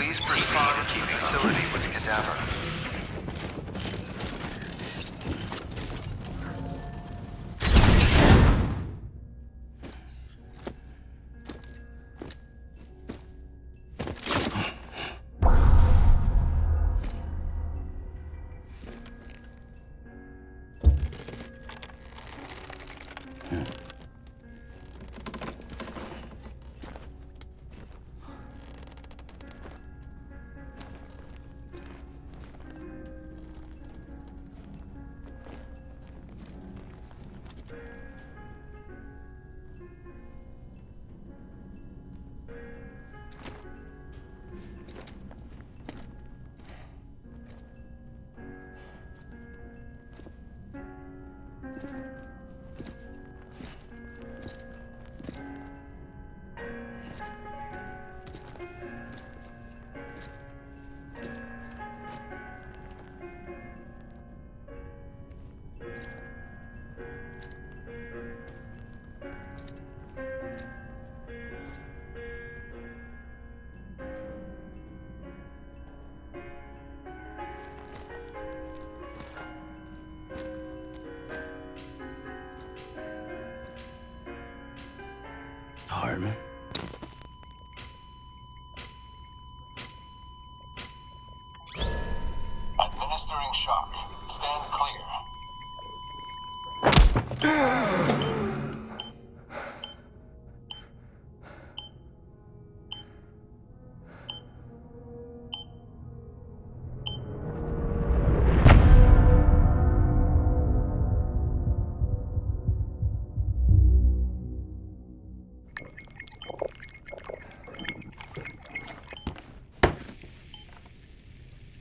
Please proceed to facility with the cadaver. Hardman. Administering shock. Stand clear.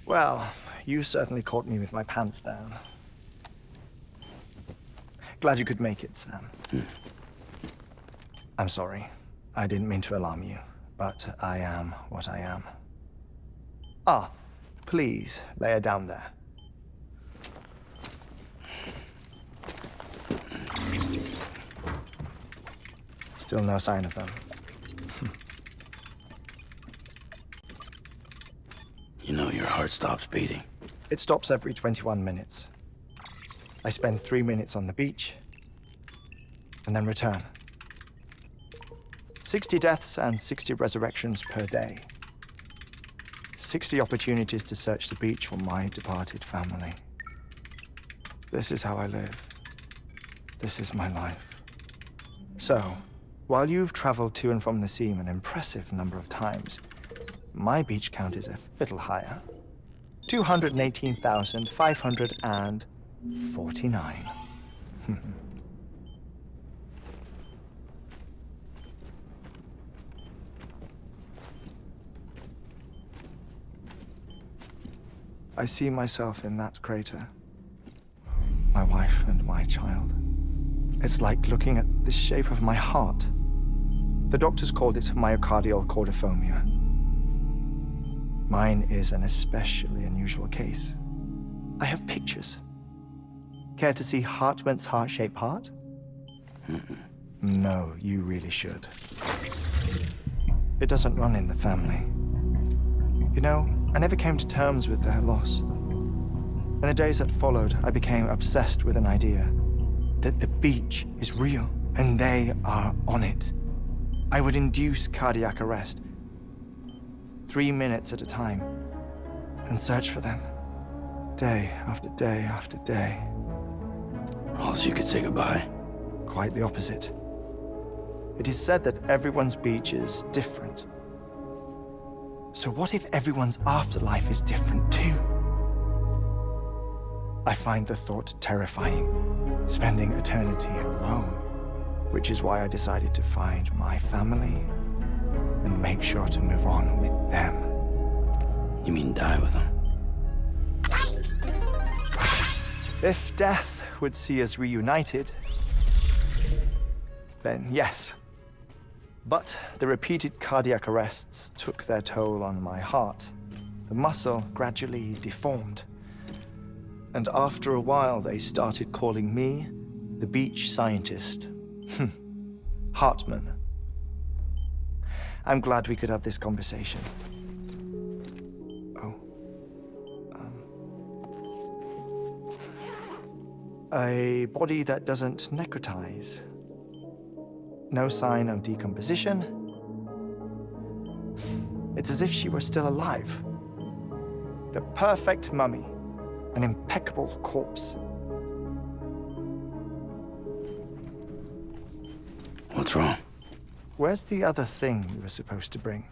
Well, you certainly caught me with my pants down. Glad you could make it, Sam. I'm sorry. I didn't mean to alarm you, but I am what I am. Ah, please, lay her down there. Still no sign of them. You know your heart stops beating. It stops every 21 minutes. I spend 3 minutes on the beach, and then return. 60 deaths and 60 resurrections per day. 60 opportunities to search the beach for my departed family. This is how I live. This is my life. So, while you've traveled to and from the seam an impressive number of times, my beach count is a little higher. 218,549. I see myself in that crater. My wife and my child. It's like looking at the shape of my heart. The doctors called it myocardial chordophobia. Mine is an especially unusual case. I have pictures. Care to see Hartman's heart-shaped heart? No, you really should. It doesn't run in the family. You know, I never came to terms with their loss. In the days that followed, I became obsessed with an idea that the beach is real and they are on it. I would induce cardiac arrest, 3 minutes at a time, and search for them, day after day after day. Also, you could say goodbye. Quite the opposite. It is said that everyone's beach is different. So what if everyone's afterlife is different too? I find the thought terrifying, spending eternity alone, which is why I decided to find my family and make sure to move on with them. You mean die with them? If death would see us reunited, then yes. But the repeated cardiac arrests took their toll on my heart. The muscle gradually deformed. And after a while, they started calling me the beach scientist. Hartman. I'm glad we could have this conversation. A body that doesn't necrotize. No sign of decomposition. It's as if she were still alive. The perfect mummy. An impeccable corpse. What's wrong? Where's the other thing you were supposed to bring?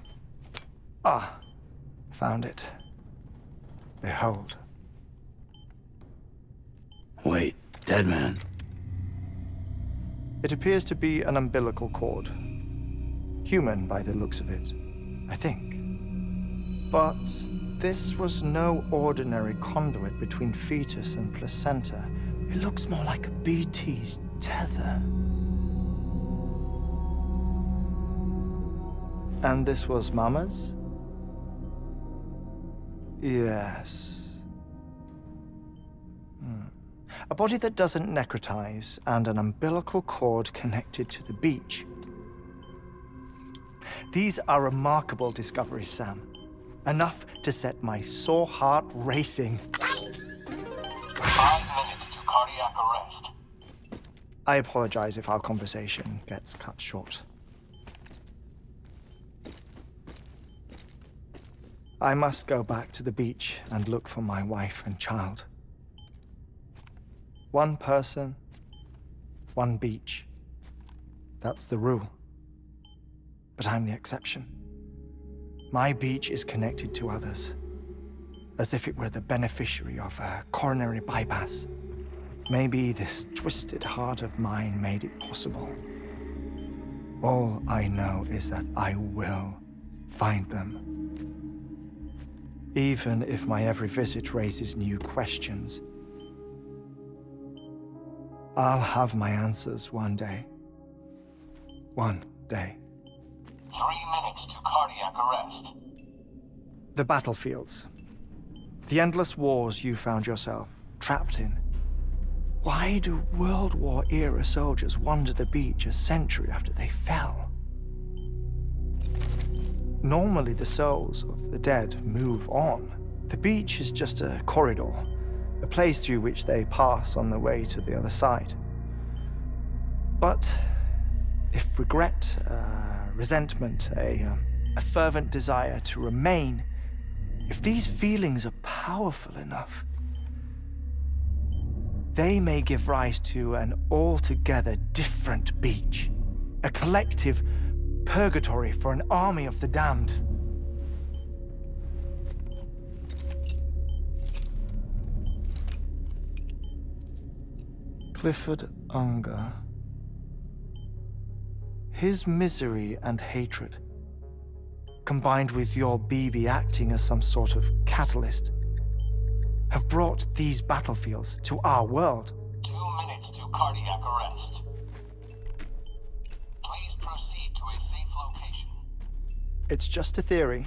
Ah, found it. Behold. Wait, dead man. It appears to be an umbilical cord. Human by the looks of it, I think. But this was no ordinary conduit between fetus and placenta. It looks more like a BT's tether. And this was Mama's? Yes. A body that doesn't necrotize and an umbilical cord connected to the beach. These are remarkable discoveries, Sam. Enough to set my sore heart racing. 5 minutes to cardiac arrest. I apologize if our conversation gets cut short. I must go back to the beach and look for my wife and child. One person, one beach. That's the rule. But I'm the exception. My beach is connected to others, as if it were the beneficiary of a coronary bypass. Maybe this twisted heart of mine made it possible. All I know is that I will find them. Even if my every visit raises new questions, I'll have my answers one day. One day. 3 minutes to cardiac arrest. The battlefields. The endless wars you found yourself trapped in. Why do World War-era soldiers wander the beach a century after they fell? Normally the souls of the dead move on. The beach is just a corridor, a place through which they pass on the way to the other side. But if regret, resentment, a fervent desire to remain, if these feelings are powerful enough, they may give rise to an altogether different beach, a collective purgatory for an army of the damned. Clifford Unger. His misery and hatred, combined with your BB acting as some sort of catalyst, have brought these battlefields to our world. 2 minutes to cardiac arrest. Please proceed to a safe location. It's just a theory.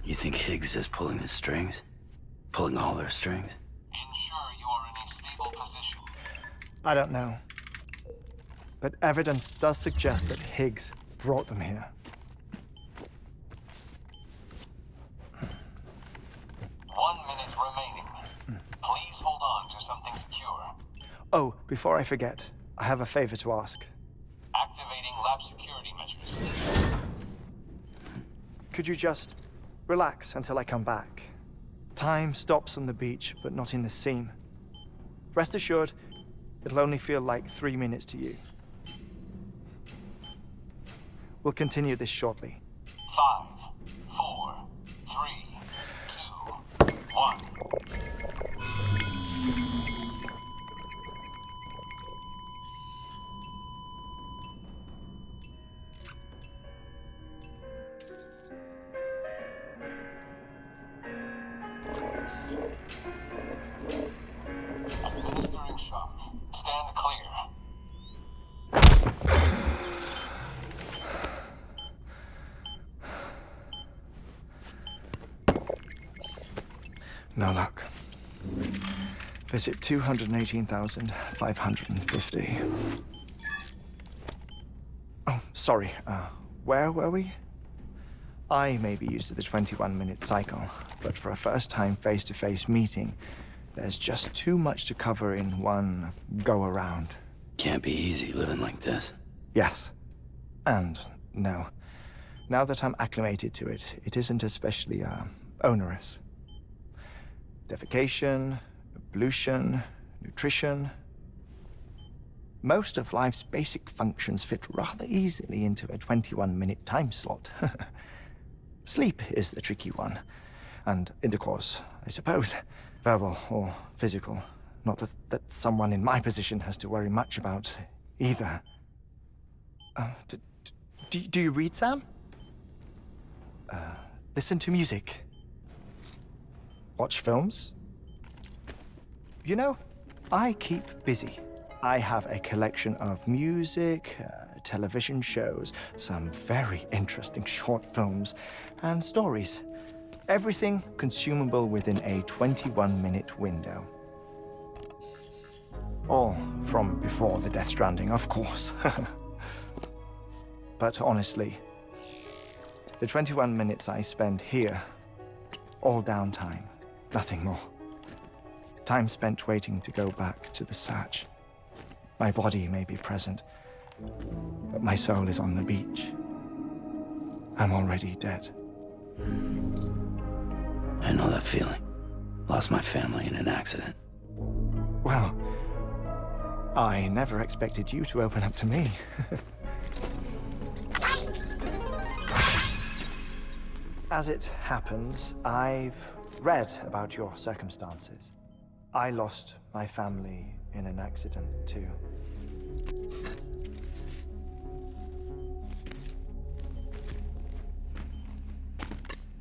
You think Higgs is pulling the strings? Pulling all their strings? Ensure you are in a stable position. I don't know. But evidence does suggest that Higgs brought them here. 1 minute remaining. Please hold on to something secure. Oh, before I forget, I have a favor to ask. Activating lab security measures. Could you just relax until I come back? Time stops on the beach, but not in the scene. Rest assured, it'll only feel like 3 minutes to you. We'll continue this shortly. 5, 4, 3, 2, 1. Administering shock. Stand clear. No luck. Visit 218,550. Oh, sorry. Where were we? I may be used to the 21-minute cycle, but for a first-time face-to-face meeting, There's just too much to cover in one go-around. Can't be easy living like this. Yes. And no. Now that I'm acclimated to it, it isn't especially, onerous. Defecation, pollution, nutrition. Most of life's basic functions fit rather easily into a 21-minute time slot. Sleep is the tricky one. And intercourse, I suppose. Verbal or physical. Not that someone in my position has to worry much about either. Do you read, Sam? Listen to music. Watch films? You know, I keep busy. I have a collection of music, television shows, some very interesting short films, and stories. Everything consumable within a 21-minute window. All from before the Death Stranding, of course. But honestly, the 21 minutes I spend here, all downtime, nothing more. Time spent waiting to go back to the search. My body may be present, but my soul is on the beach. I'm already dead. I know that feeling. Lost my family in an accident. Well, I never expected you to open up to me. As it happens, I've read about your circumstances. I lost my family in an accident, too.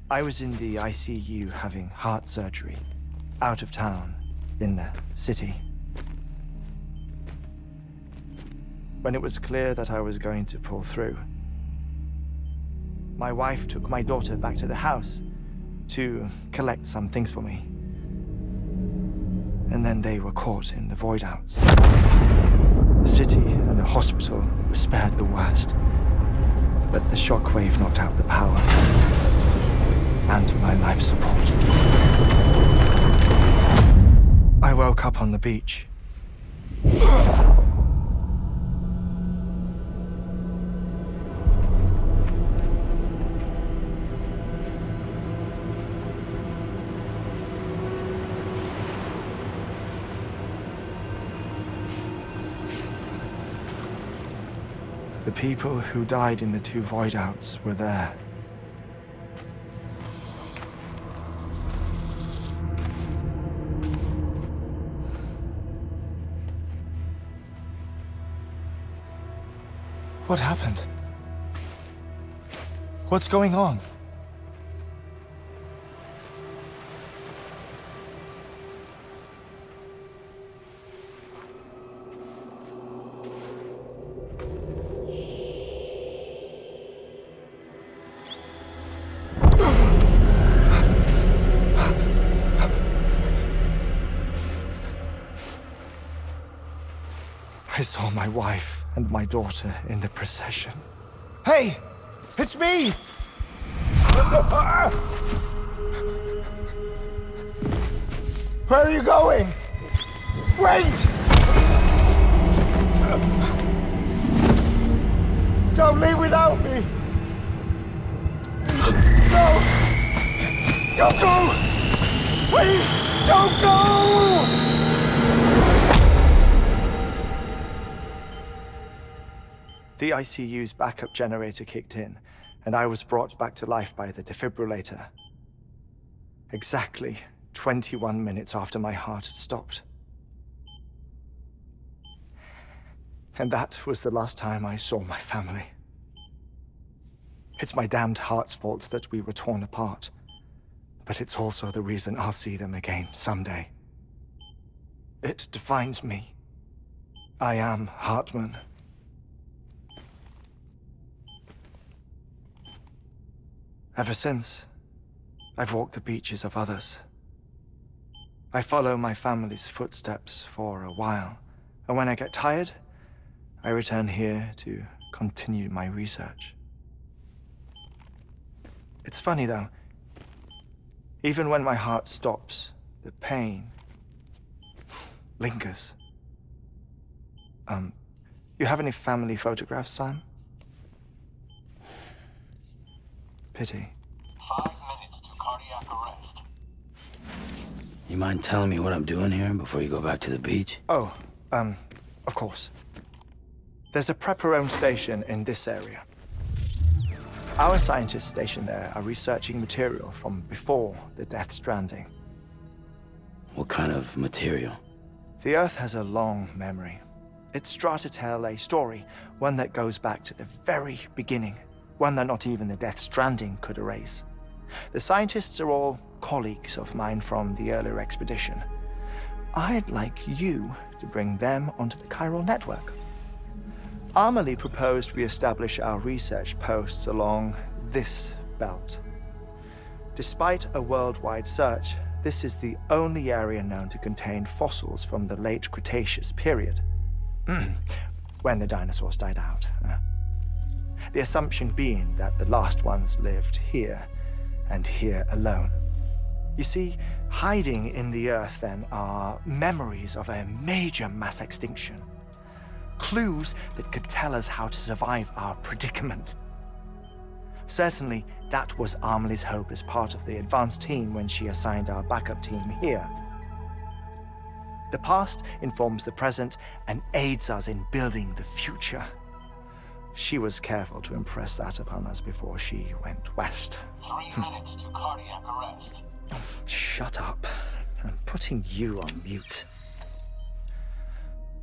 I was in the ICU having heart surgery, out of town, in the city. When it was clear that I was going to pull through, my wife took my daughter back to the house to collect some things for me. And then they were caught in the void outs. The city and the hospital were spared the worst, but the shockwave knocked out the power and my life support. I woke up on the beach. The people who died in the two void outs were there. What happened? What's going on? I saw my wife and my daughter in the procession. Hey! It's me! Where are you going? Wait! Don't leave without me! No! Don't go! Please, don't go! The ICU's backup generator kicked in, and I was brought back to life by the defibrillator. Exactly 21 minutes after my heart had stopped. And that was the last time I saw my family. It's my damned heart's fault that we were torn apart, but it's also the reason I'll see them again someday. It defines me. I am Hartman. Ever since, I've walked the beaches of others. I follow my family's footsteps for a while, and when I get tired, I return here to continue my research. It's funny though, even when my heart stops, the pain lingers. You have any family photographs, Sam? Pity. 5 minutes to cardiac arrest. You mind telling me what I'm doing here before you go back to the beach? Oh, of course. There's a prep-your-own station in this area. Our scientists stationed there are researching material from before the Death Stranding. What kind of material? The Earth has a long memory. It's trying to tell a story, one that goes back to the very beginning, one that not even the Death Stranding could erase. The scientists are all colleagues of mine from the earlier expedition. I'd like you to bring them onto the chiral network. Amelie proposed we establish our research posts along this belt. Despite a worldwide search, this is the only area known to contain fossils from the late Cretaceous period. When the dinosaurs died out. The assumption being that the last ones lived here, and here alone. You see, hiding in the Earth then are memories of a major mass extinction. Clues that could tell us how to survive our predicament. Certainly, that was Amelie's hope as part of the advanced team when she assigned our backup team here. The past informs the present and aids us in building the future. She was careful to impress that upon us before she went west. 3 minutes to cardiac arrest. Shut up. I'm putting you on mute.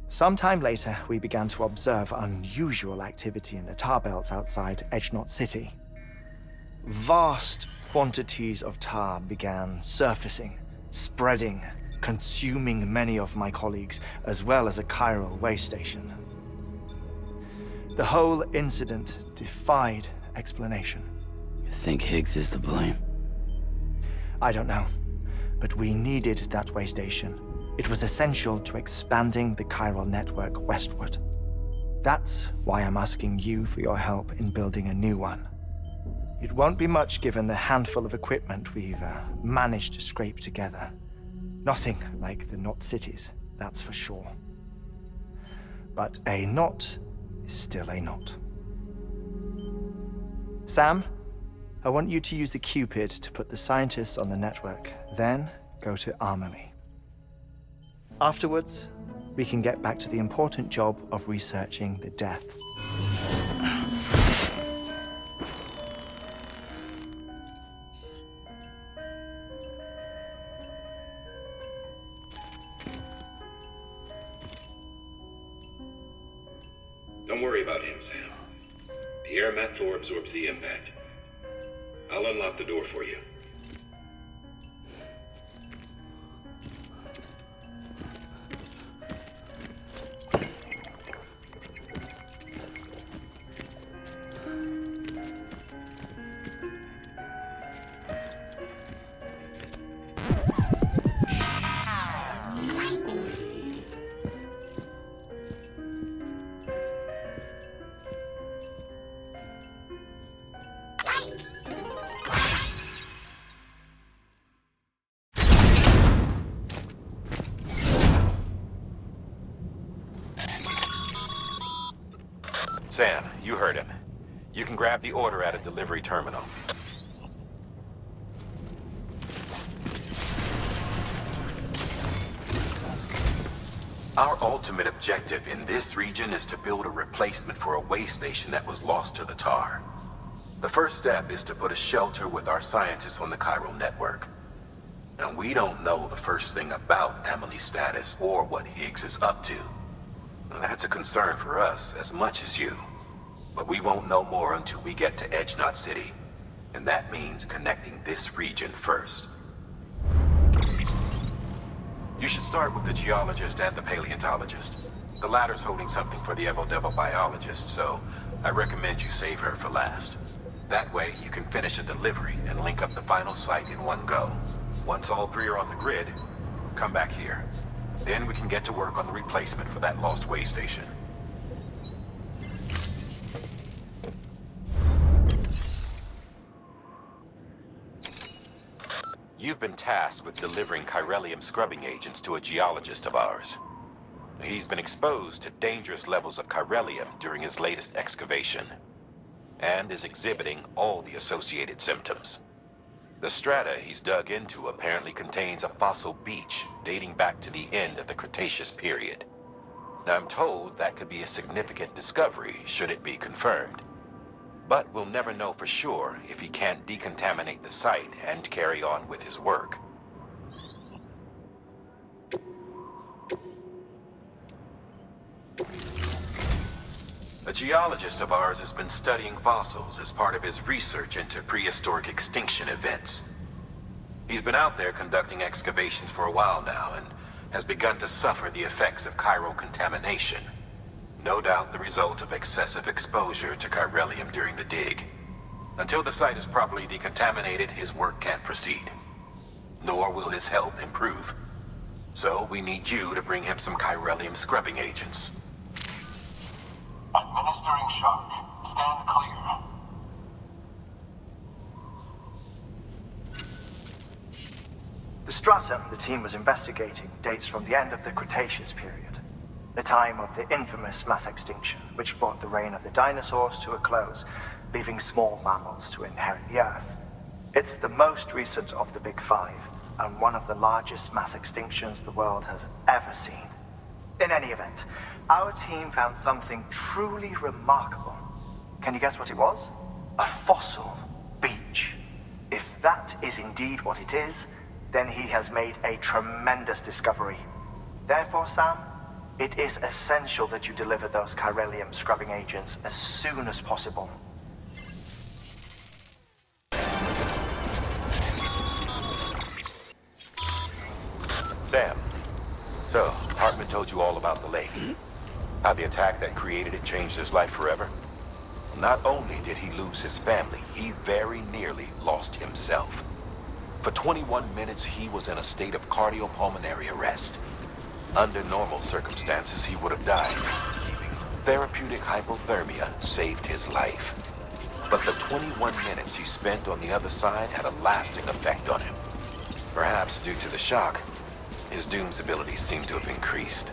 Sometime later, we began to observe unusual activity in the tar belts outside Edgenot City. Vast quantities of tar began surfacing, spreading, consuming many of my colleagues, as well as a chiral way station. The whole incident defied explanation. You think Higgs is to blame? I don't know, but we needed that way station. It was essential to expanding the chiral network westward. That's why I'm asking you for your help in building a new one. It won't be much given the handful of equipment we've managed to scrape together. Nothing like the knot cities, that's for sure. But a knot is still a knot. Sam, I want you to use the Cupid to put the scientists on the network, then go to Amelie. Afterwards, we can get back to the important job of researching the deaths. Don't worry about him, Sam. The air mat floor absorbs the impact. I'll unlock the door for you. Sam, you heard him. You can grab the order at a delivery terminal. Our ultimate objective in this region is to build a replacement for a way station that was lost to the tar. The first step is to put a shelter with our scientists on the chiral network. Now, we don't know the first thing about Amelie's status or what Higgs is up to. That's a concern for us as much as you. But we won't know more until we get to Edgenot City. And that means connecting this region first. You should start with the geologist and the paleontologist. The latter's holding something for the Evo-Devo biologist, so I recommend you save her for last. That way, you can finish a delivery and link up the final site in one go. Once all three are on the grid, come back here. Then we can get to work on the replacement for that lost way station. You've been tasked with delivering chiralium scrubbing agents to a geologist of ours. He's been exposed to dangerous levels of chiralium during his latest excavation, and is exhibiting all the associated symptoms. The strata he's dug into apparently contains a fossil beach dating back to the end of the Cretaceous period. Now, I'm told that could be a significant discovery should it be confirmed. But we'll never know for sure if he can't decontaminate the site and carry on with his work. A geologist of ours has been studying fossils as part of his research into prehistoric extinction events. He's been out there conducting excavations for a while now and has begun to suffer the effects of chiral contamination. No doubt the result of excessive exposure to chiralium during the dig. Until the site is properly decontaminated, his work can't proceed. Nor will his health improve. So we need you to bring him some chiralium scrubbing agents. Administering shock. Stand clear. The stratum the team was investigating dates from the end of the Cretaceous period, the time of the infamous mass extinction, which brought the reign of the dinosaurs to a close, leaving small mammals to inherit the Earth. It's the most recent of the Big Five, and one of the largest mass extinctions the world has ever seen. In any event, our team found something truly remarkable. Can you guess what it was? A fossil beach. If that is indeed what it is, then he has made a tremendous discovery. Therefore, Sam, it is essential that you deliver those chiralium scrubbing agents as soon as possible. Sam, so Hartman told you all about the lake. How the attack that created it changed his life forever? Not only did he lose his family, he very nearly lost himself. For 21 minutes, he was in a state of cardiopulmonary arrest. Under normal circumstances, he would have died. Therapeutic hypothermia saved his life. But the 21 minutes he spent on the other side had a lasting effect on him. Perhaps due to the shock, his Doom's abilities seem to have increased.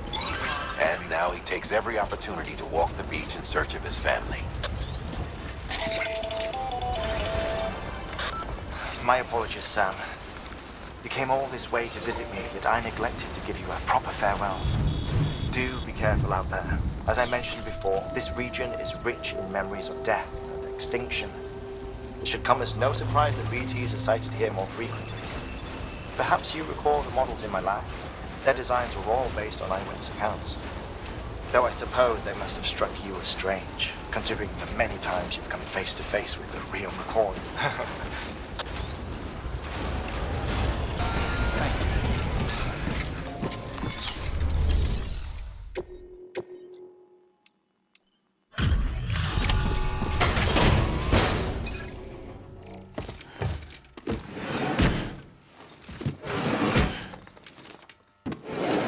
And now he takes every opportunity to walk the beach in search of his family. My apologies, Sam. You came all this way to visit me, yet I neglected to give you a proper farewell. Do be careful out there. As I mentioned before, this region is rich in memories of death and extinction. It should come as no surprise that BTs are sighted here more frequently. Perhaps you recall the models in my lab. Their designs were all based on eyewitness accounts. Though I suppose they must have struck you as strange, considering the many times you've come face to face with the real McCoy.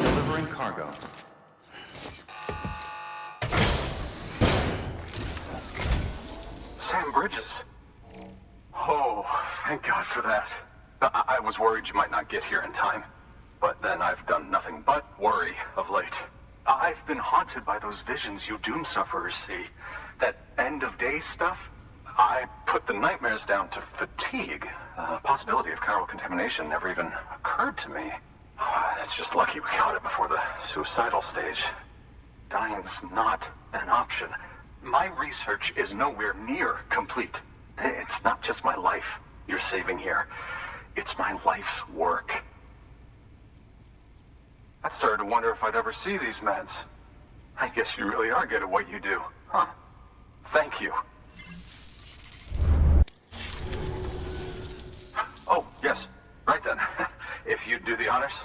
Delivering cargo. Sam Bridges. Oh, thank God for that. I was worried you might not get here in time. But then I've done nothing but worry of late. I've been haunted by those visions you Doom sufferers see. That end-of-day stuff. I put the nightmares down to fatigue. The possibility of chiral contamination never even occurred to me. It's just lucky we got it before the suicidal stage. Dying's not an option. My research is nowhere near complete. It's not just my life you're saving here. It's my life's work. I started to wonder if I'd ever see these meds. I guess you really are good at what you do, huh? Thank you. Oh, yes. Right then. If you'd do the honors.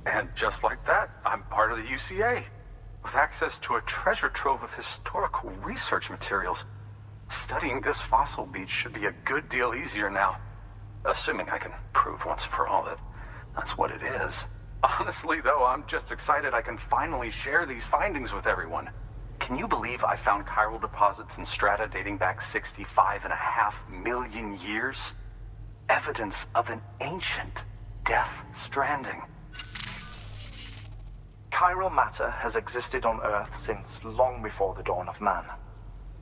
And just like that, I'm part of the UCA, with access to a treasure trove of historical research materials. Studying this fossil beach should be a good deal easier now. Assuming I can prove once for all that that's what it is. Honestly, though, I'm just excited I can finally share these findings with everyone. Can you believe I found chiral deposits in strata dating back 65.5 million years? Evidence of an ancient Death Stranding. Chiral matter has existed on Earth since long before the dawn of man.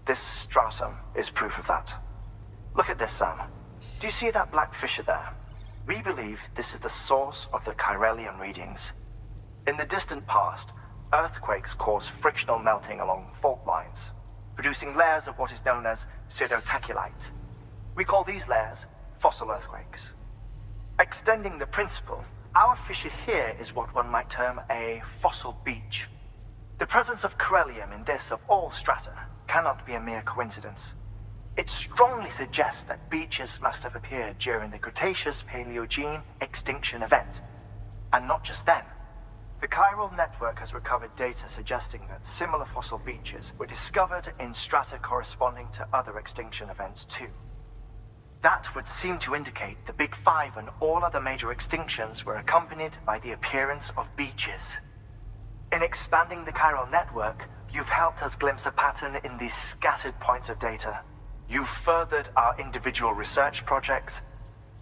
This stratum is proof of that. Look at this, Sam. Do you see that black fissure there? We believe this is the source of the Chiralian readings. In the distant past, earthquakes caused frictional melting along fault lines, producing layers of what is known as pseudotachylite. We call these layers fossil earthquakes. Extending the principle, our fissure here is what one might term a fossil beach. The presence of chiralium in this of all strata cannot be a mere coincidence. It strongly suggests that beaches must have appeared during the Cretaceous-Paleogene extinction event. And not just then. The chiral network has recovered data suggesting that similar fossil beaches were discovered in strata corresponding to other extinction events too. That would seem to indicate the Big Five and all other major extinctions were accompanied by the appearance of beaches. In expanding the chiral network, you've helped us glimpse a pattern in these scattered points of data. You've furthered our individual research projects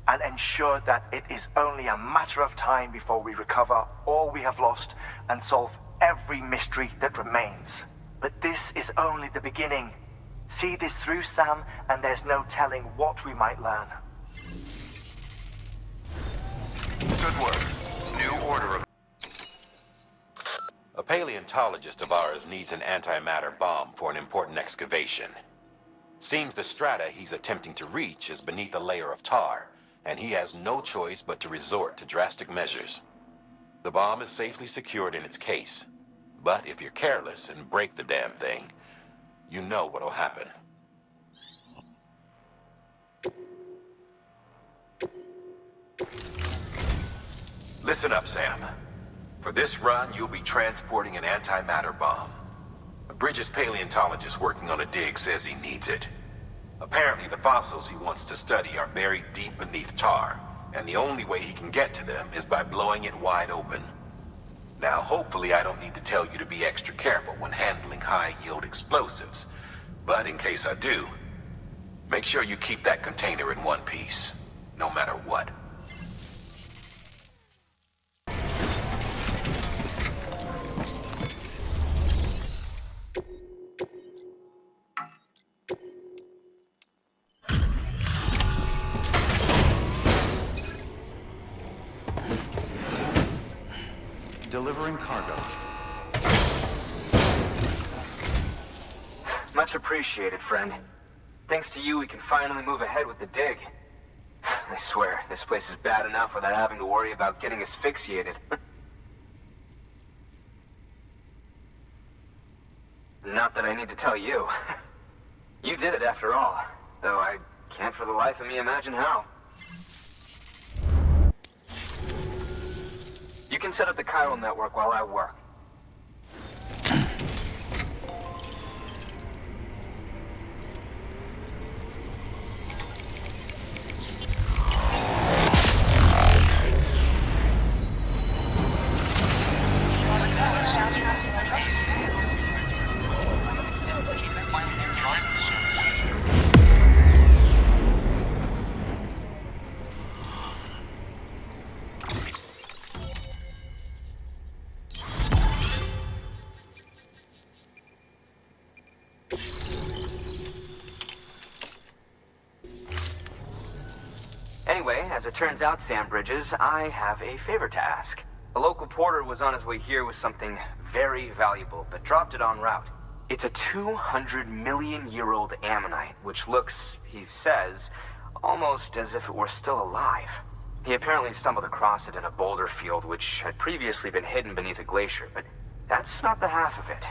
and ensured that it is only a matter of time before we recover all we have lost and solve every mystery that remains. But this is only the beginning. See this through, Sam, and there's no telling what we might learn. Good work. New order of... A paleontologist of ours needs an antimatter bomb for an important excavation. Seems the strata he's attempting to reach is beneath a layer of tar, and he has no choice but to resort to drastic measures. The bomb is safely secured in its case, but if you're careless and break the damn thing, you know what'll happen. Listen up, Sam. For this run, you'll be transporting an antimatter bomb. A Bridges paleontologist working on a dig says he needs it. Apparently, the fossils he wants to study are buried deep beneath tar, and the only way he can get to them is by blowing it wide open. Now, hopefully I don't need to tell you to be extra careful when handling high-yield explosives, but in case I do, make sure you keep that container in one piece, no matter what. Delivering cargo. Much appreciated, friend. Thanks to you, we can finally move ahead with the dig. I swear, this place is bad enough without having to worry about getting asphyxiated. Not that I need to tell you. You did it after all, though I can't for the life of me imagine how. You can set up the chiral network while I work. Anyway, as it turns out, Sam Bridges, I have a favor to ask. A local porter was on his way here with something very valuable, but dropped it en route. It's a 200-million-year-old ammonite, which looks, he says, almost as if it were still alive. He apparently stumbled across it in a boulder field which had previously been hidden beneath a glacier, but that's not the half of it.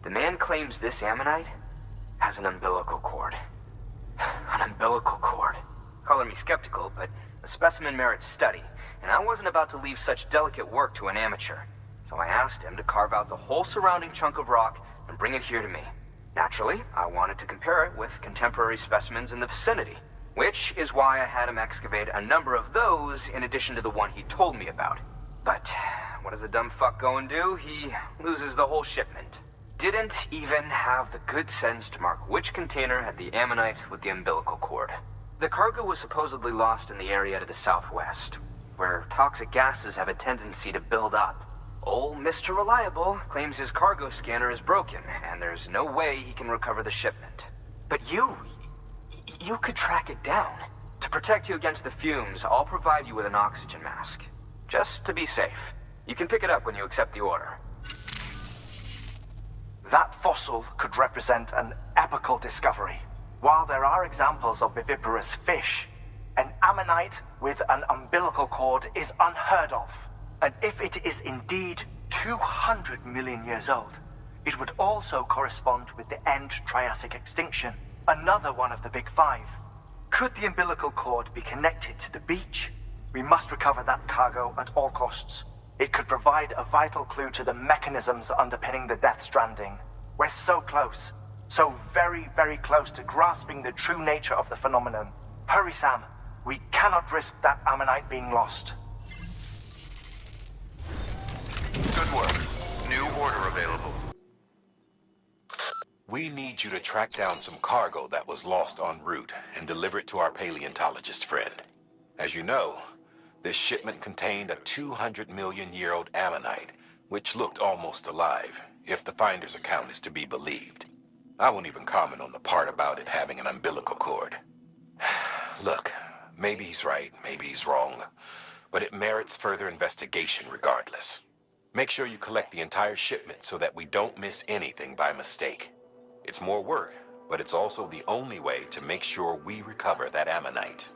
The man claims this ammonite has an umbilical cord. An umbilical cord. Color me skeptical, but the specimen merits study, and I wasn't about to leave such delicate work to an amateur. So I asked him to carve out the whole surrounding chunk of rock and bring it here to me. Naturally, I wanted to compare it with contemporary specimens in the vicinity, which is why I had him excavate a number of those in addition to the one he told me about. But what does the dumb fuck go and do? He loses the whole shipment. Didn't even have the good sense to mark which container had the ammonite with the umbilical cord. The cargo was supposedly lost in the area to the southwest, where toxic gases have a tendency to build up. Old Mr. Reliable claims his cargo scanner is broken, and there's no way he can recover the shipment. But you could track it down. To protect you against the fumes, I'll provide you with an oxygen mask. Just to be safe. You can pick it up when you accept the order. That fossil could represent an epical discovery. While there are examples of viviparous fish, an ammonite with an umbilical cord is unheard of. And if it is indeed 200 million years old, it would also correspond with the end Triassic extinction, another one of the big five. Could the umbilical cord be connected to the beach? We must recover that cargo at all costs. It could provide a vital clue to the mechanisms underpinning the Death Stranding. We're so close. So very, very close to grasping the true nature of the phenomenon. Hurry, Sam. We cannot risk that ammonite being lost. Good work. New order available. We need you to track down some cargo that was lost en route and deliver it to our paleontologist friend. As you know, this shipment contained a 200-million-year-old ammonite, which looked almost alive, if the finder's account is to be believed. I won't even comment on the part about it having an umbilical cord. Look, maybe he's right, maybe he's wrong, but it merits further investigation regardless. Make sure you collect the entire shipment so that we don't miss anything by mistake. It's more work, but it's also the only way to make sure we recover that ammonite.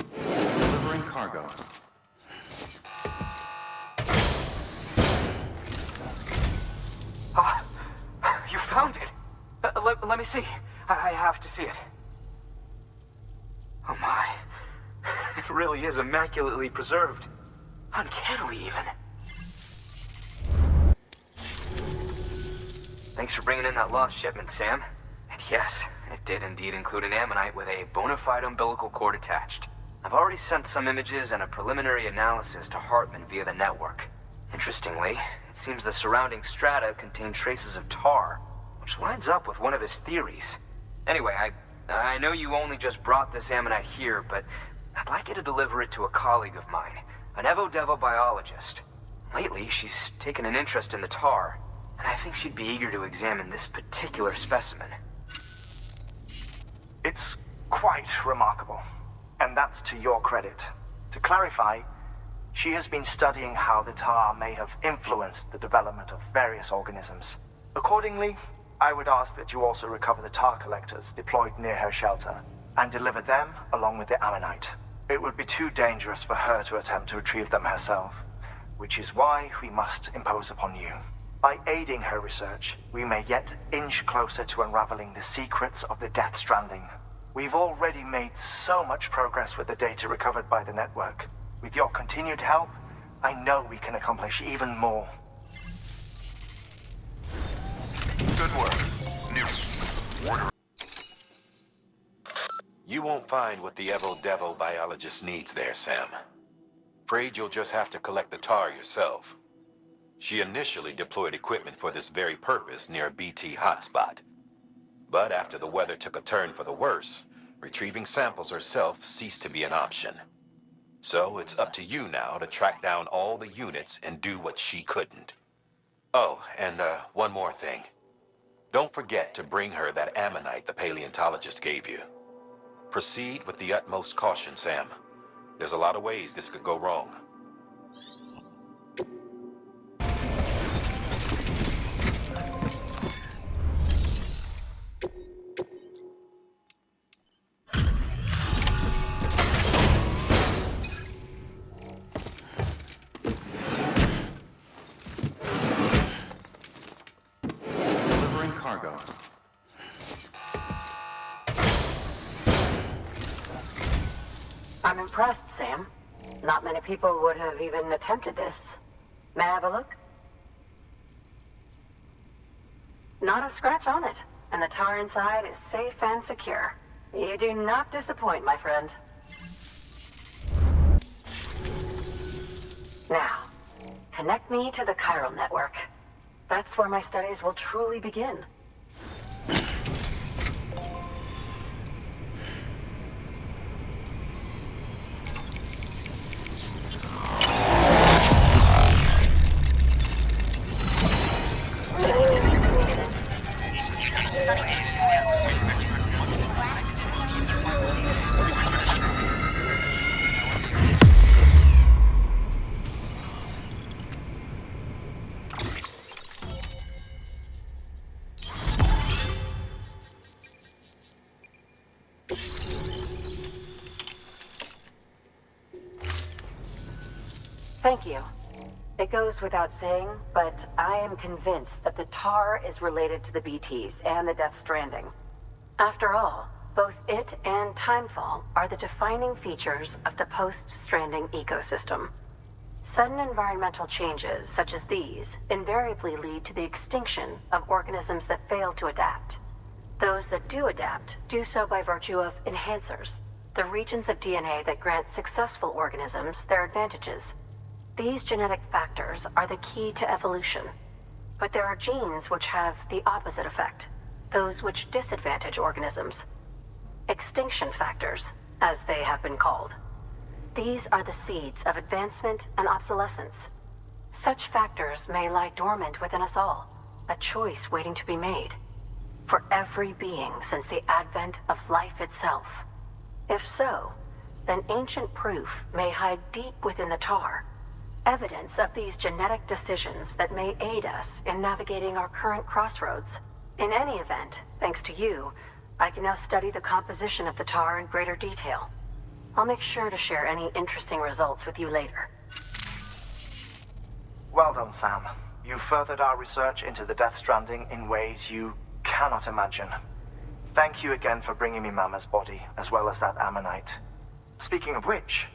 Delivering cargo. You found it! Let me see. I have to see it. Oh my. It really is immaculately preserved. Uncannily, even. Thanks for bringing in that lost shipment, Sam. And yes, it did indeed include an ammonite with a bona fide umbilical cord attached. I've already sent some images and a preliminary analysis to Hartman via the network. Interestingly, it seems the surrounding strata contain traces of tar, which lines up with one of his theories. Anyway, I know you only just brought this ammonite here, but I'd like you to deliver it to a colleague of mine, an Evo-Devo biologist. Lately, she's taken an interest in the tar, and I think she'd be eager to examine this particular specimen. It's quite remarkable, and that's to your credit. To clarify, she has been studying how the tar may have influenced the development of various organisms. Accordingly, I would ask that you also recover the tar collectors deployed near her shelter, and deliver them along with the ammonite. It would be too dangerous for her to attempt to retrieve them herself, which is why we must impose upon you. By aiding her research, we may yet inch closer to unraveling the secrets of the Death Stranding. We've already made so much progress with the data recovered by the network. With your continued help, I know we can accomplish even more. Good work. New order. You won't find what the Evo-Devo biologist needs there, Sam. Afraid you'll just have to collect the tar yourself. She initially deployed equipment for this very purpose near a BT hotspot. But after the weather took a turn for the worse, retrieving samples herself ceased to be an option. So it's up to you now to track down all the units and do what she couldn't. Oh, and one more thing. Don't forget to bring her that ammonite the paleontologist gave you. Proceed with the utmost caution, Sam. There's a lot of ways this could go wrong. I'm impressed, Sam. Not many people would have even attempted this. May I have a look? Not a scratch on it, and the tar inside is safe and secure. You do not disappoint, my friend. Now, connect me to the chiral network. That's where my studies will truly begin. Thank you. It goes without saying, but I am convinced that the tar is related to the BTs and the Death Stranding. After all, both it and Timefall are the defining features of the post-Stranding ecosystem. Sudden environmental changes such as these invariably lead to the extinction of organisms that fail to adapt. Those that do adapt do so by virtue of enhancers, the regions of DNA that grant successful organisms their advantages. These genetic factors are the key to evolution. But there are genes which have the opposite effect, those which disadvantage organisms. Extinction factors, as they have been called. These are the seeds of advancement and obsolescence. Such factors may lie dormant within us all, a choice waiting to be made. For every being since the advent of life itself. If so, then ancient proof may hide deep within the tar. Evidence of these genetic decisions that may aid us in navigating our current crossroads. In any event, thanks to you, I can now study the composition of the tar in greater detail. I'll make sure to share any interesting results with you later. Well done, Sam. You furthered our research into the Death Stranding in ways you cannot imagine. Thank you again for bringing me Mama's body, as well as that ammonite. Speaking of which,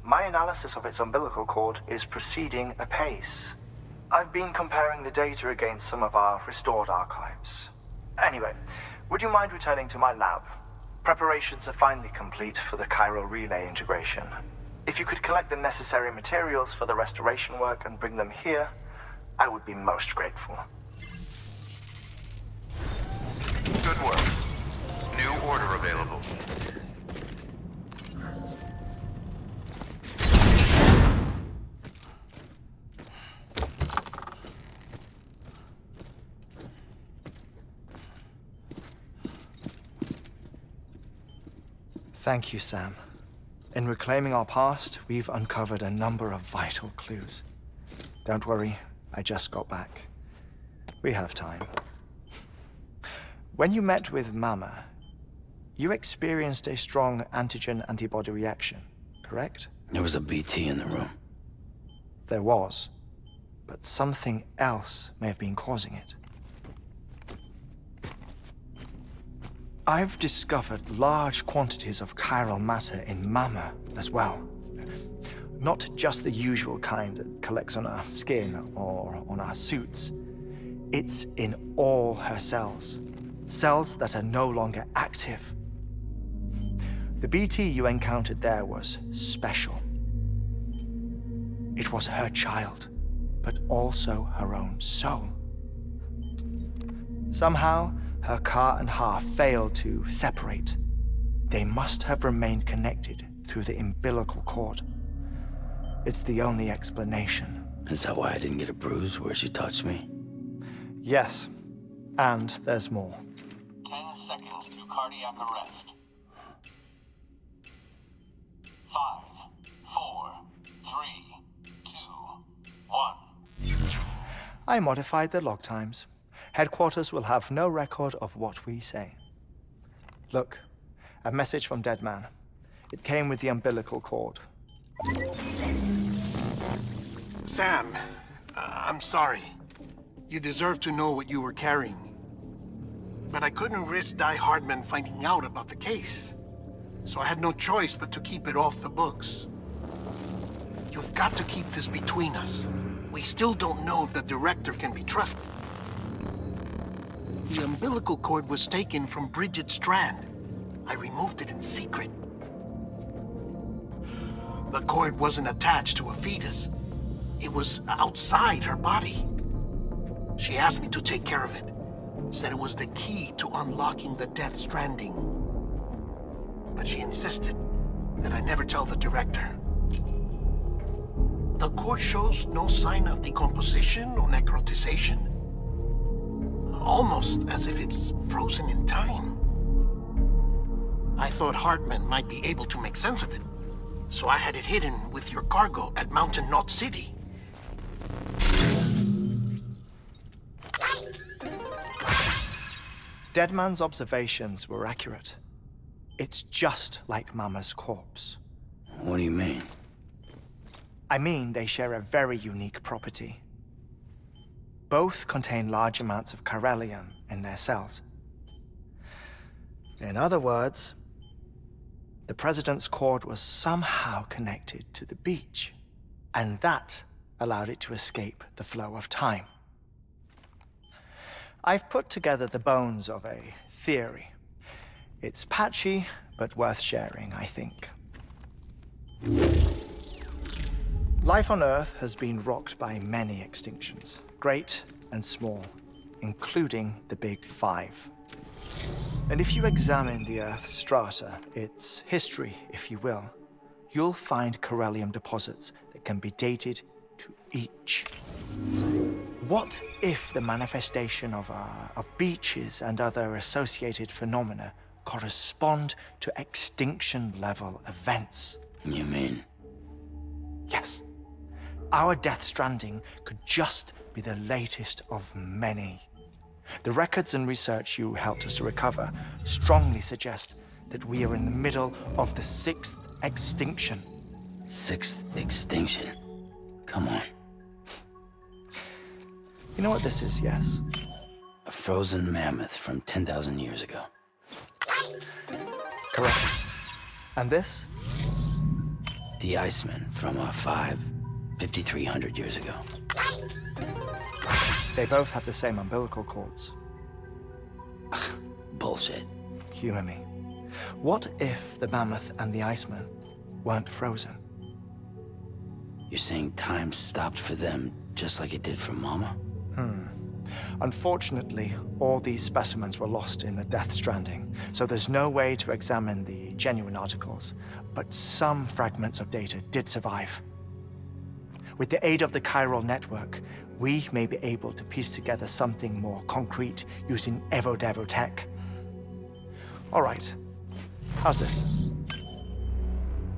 my analysis of its umbilical cord is proceeding apace. I've been comparing the data against some of our restored archives. Anyway, would you mind returning to my lab? Preparations are finally complete for the chiral relay integration. If you could collect the necessary materials for the restoration work and bring them here, I would be most grateful. Good work. New order available. Thank you, Sam. In reclaiming our past, we've uncovered a number of vital clues. Don't worry, I just got back. We have time. When you met with Mama, you experienced a strong antigen-antibody reaction, correct? There was a BT in the room. There was, but something else may have been causing it. I've discovered large quantities of chiral matter in Mama as well. Not just the usual kind that collects on our skin or on our suits. It's in all her cells. Cells that are no longer active. The BT you encountered there was special. It was her child, but also her own soul. Somehow, her car and half failed to separate. They must have remained connected through the umbilical cord. It's the only explanation. Is that why I didn't get a bruise where she touched me? Yes, and there's more. 10 seconds to cardiac arrest. 5, 4, 3, 2, 1. I modified the log times. Headquarters will have no record of what we say. Look, a message from Deadman. It came with the umbilical cord. Sam, I'm sorry. You deserve to know what you were carrying. But I couldn't risk Die Hardman finding out about the case. so I had no choice but to keep it off the books. You've got to keep this between us. We still don't know if the director can be trusted. The umbilical cord was taken from Bridget Strand. I removed it in secret. The cord wasn't attached to a fetus. It was outside her body. She asked me to take care of it. Said it was the key to unlocking the Death Stranding. But she insisted that I never tell the director. The cord shows no sign of decomposition or necrotization. Almost as if it's frozen in time. I thought Hartman might be able to make sense of it, so I had it hidden with your cargo at Mountain Knot City. Deadman's observations were accurate. It's just like Mama's corpse. What do you mean? I mean, they share a very unique property. Both contain large amounts of chiralium in their cells. In other words, the President's cord was somehow connected to the beach, and that allowed it to escape the flow of time. I've put together the bones of a theory. It's patchy, but worth sharing, I think. Life on Earth has been rocked by many extinctions, great and small, including the Big Five. And if you examine the Earth's strata, its history, if you will, you'll find chiralium deposits that can be dated to each. What if the manifestation of beaches and other associated phenomena correspond to extinction-level events? You mean? Yes. Our Death Stranding could just be the latest of many. The records and research you helped us to recover strongly suggest that we are in the middle of the 6th extinction. 6th extinction? Come on. You know what this is, yes? A frozen mammoth from 10,000 years ago. Correct. And this? The Iceman from 5,300 years ago. They both have the same umbilical cords. Bullshit. Humor me. What if the mammoth and the Iceman weren't frozen? You're saying time stopped for them just like it did for Mama? Unfortunately, all these specimens were lost in the Death Stranding, so there's no way to examine the genuine articles, but some fragments of data did survive. With the aid of the chiral network, we may be able to piece together something more concrete using Evo-Devo tech. All right, how's this?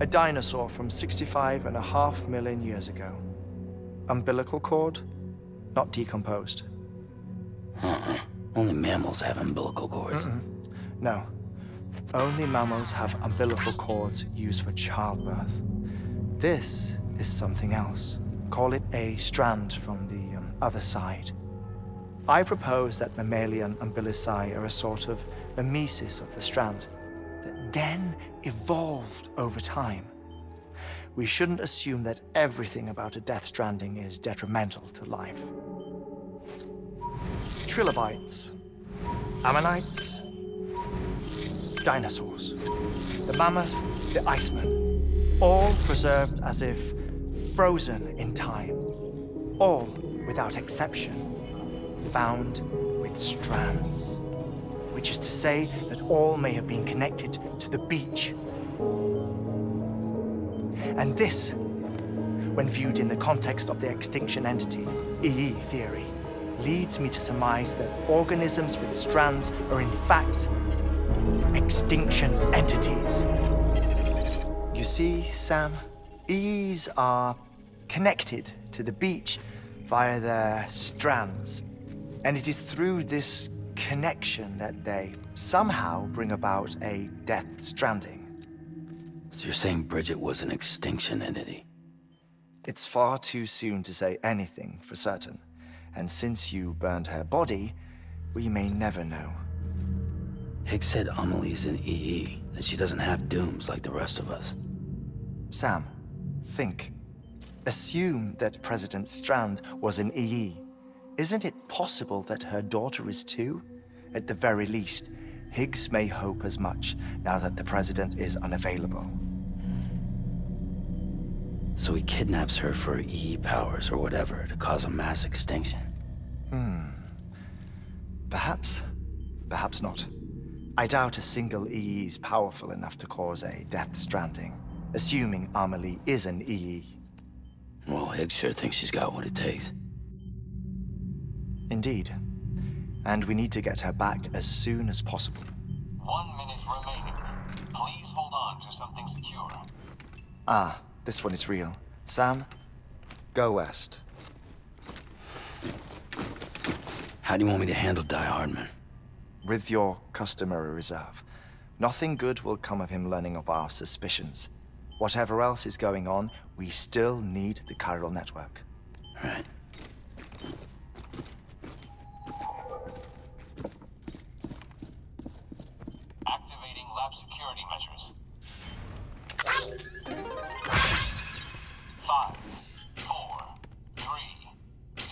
A dinosaur from 65.5 million years ago. Umbilical cord, not decomposed. Only mammals have umbilical cords. No. Only mammals have umbilical cords used for childbirth. This is something else. Call it a strand from the other side. I propose that mammalian umbilici are a sort of mimesis of the strand that then evolved over time. We shouldn't assume that everything about a Death Stranding is detrimental to life. Trilobites, ammonites, dinosaurs, the mammoth, the Iceman, all preserved as if frozen in time, all without exception, found with strands, which is to say that all may have been connected to the beach. And this, when viewed in the context of the extinction entity, EE theory, leads me to surmise that organisms with strands are in fact extinction entities. You see, Sam, EEs are connected to the beach via their strands, and it is through this connection that they somehow bring about a Death Stranding. So you're saying Bridget was an extinction entity? It's far too soon to say anything for certain, and since you burned her body, we may never know. Higgs said Amelie's an EE. that she doesn't have dooms like the rest of us. Sam, think. Assume that President Strand was an EE. Isn't it possible that her daughter is too? At the very least, Higgs may hope as much now that the President is unavailable. So he kidnaps her for EE powers or whatever to cause a mass extinction. Perhaps. Perhaps not. I doubt a single EE is powerful enough to cause a death stranding, assuming Amelie is an EE. Well, Higgs sure thinks she's got what it takes. Indeed. And we need to get her back as soon as possible. 1 minute remaining. Please hold on to something secure. Ah, this one is real. Sam, go west. How do you want me to handle Die Hardman? With your customary reserve. Nothing good will come of him learning of our suspicions. Whatever else is going on, we still need the chiral network. Right. Activating lab security measures. 5, 4, 3, 2,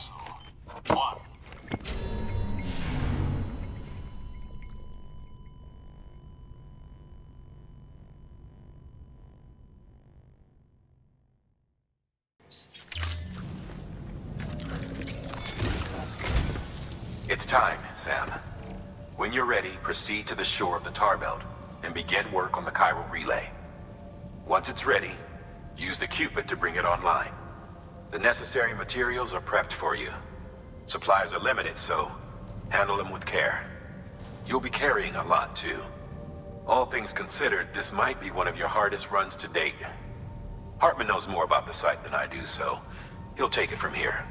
1. It's time, Sam. When you're ready, proceed to the shore of the tar belt and begin work on the chiral relay. Once it's ready, use the Cupid to bring it online. The necessary materials are prepped for you. Supplies are limited, so handle them with care. You'll be carrying a lot, too. All things considered, this might be one of your hardest runs to date. Hartman knows more about the site than I do, so he'll take it from here.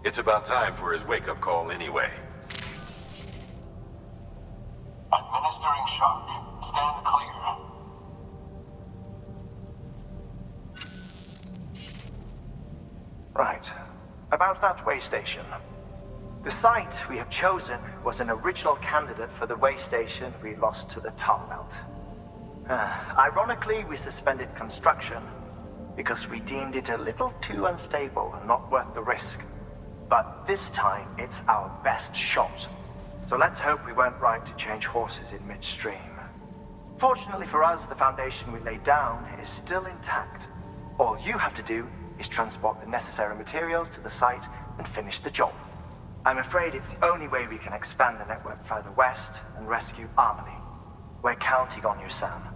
It's about time for his wake-up call anyway. Administering shock. Stand clear. Right. About that way station. The site we have chosen was an original candidate for the way station we lost to the tar belt. Ironically, we suspended construction because we deemed it a little too unstable and not worth the risk. But this time, it's our best shot. So let's hope we weren't right to change horses in midstream. Fortunately for us, the foundation we laid down is still intact. All you have to do is transport the necessary materials to the site and finish the job. I'm afraid it's the only way we can expand the network further west and rescue Amelie. We're counting on you, Sam.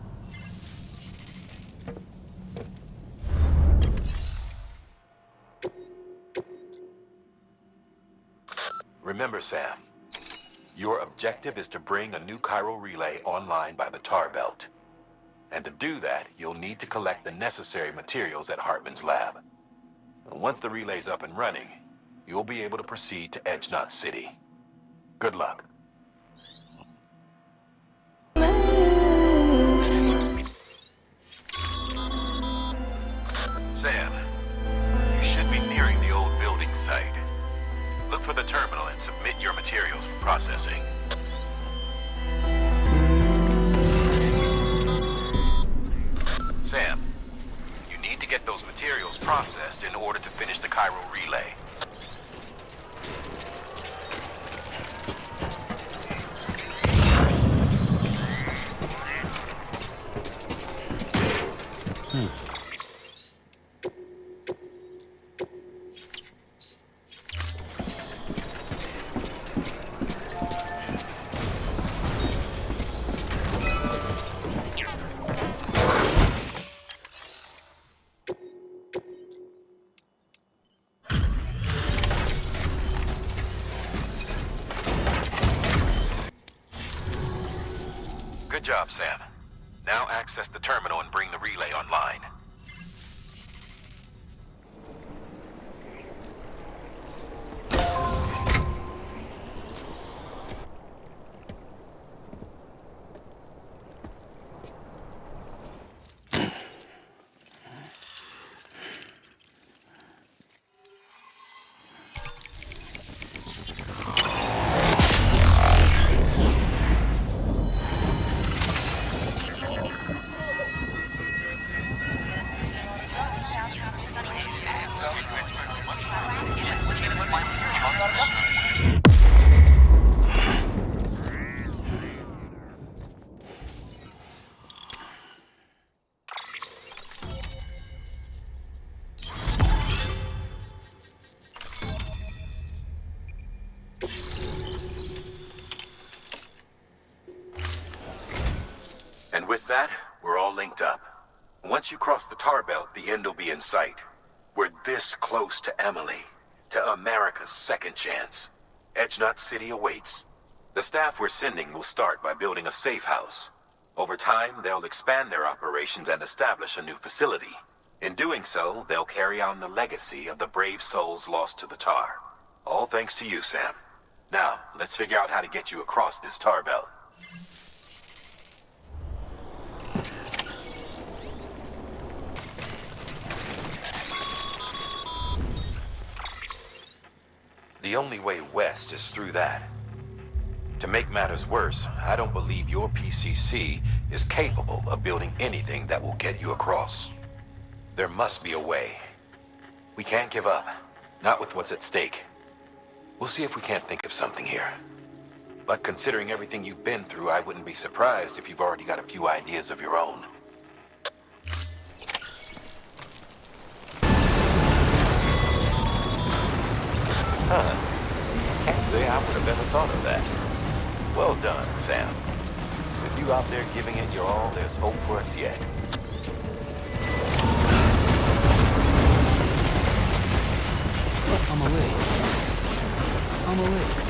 Remember, Sam, your objective is to bring a new chiral relay online by the tar belt. And to do that, you'll need to collect the necessary materials at Hartman's lab. And once the relay's up and running, you'll be able to proceed to Edge Knot City. Good luck. Sam, you should be nearing the old building site. Look for the terminal and submit your materials for processing. Sam, you need to get those materials processed in order to finish the chiral relay. Good job, Sam. Now access the terminal and bring the relay online. And with that, we're all linked up. Once you cross the tar belt, the end will be in sight. We're this close to Emily, to America's second chance. Edgenut City awaits. The staff we're sending will start by building a safe house. Over time, they'll expand their operations and establish a new facility. In doing so, they'll carry on the legacy of the brave souls lost to the tar. All thanks to you, Sam. Now, let's figure out how to get you across this tar belt. The only way west is through that. To make matters worse, I don't believe your PCC is capable of building anything that will get you across. There must be a way. We can't give up, not with what's at stake. We'll see if we can't think of something here. But considering everything you've been through, I wouldn't be surprised if you've already got a few ideas of your own. Can't say I would have ever thought of that. Well done, Sam. With you out there giving it your all, there's hope for us yet. I'm away.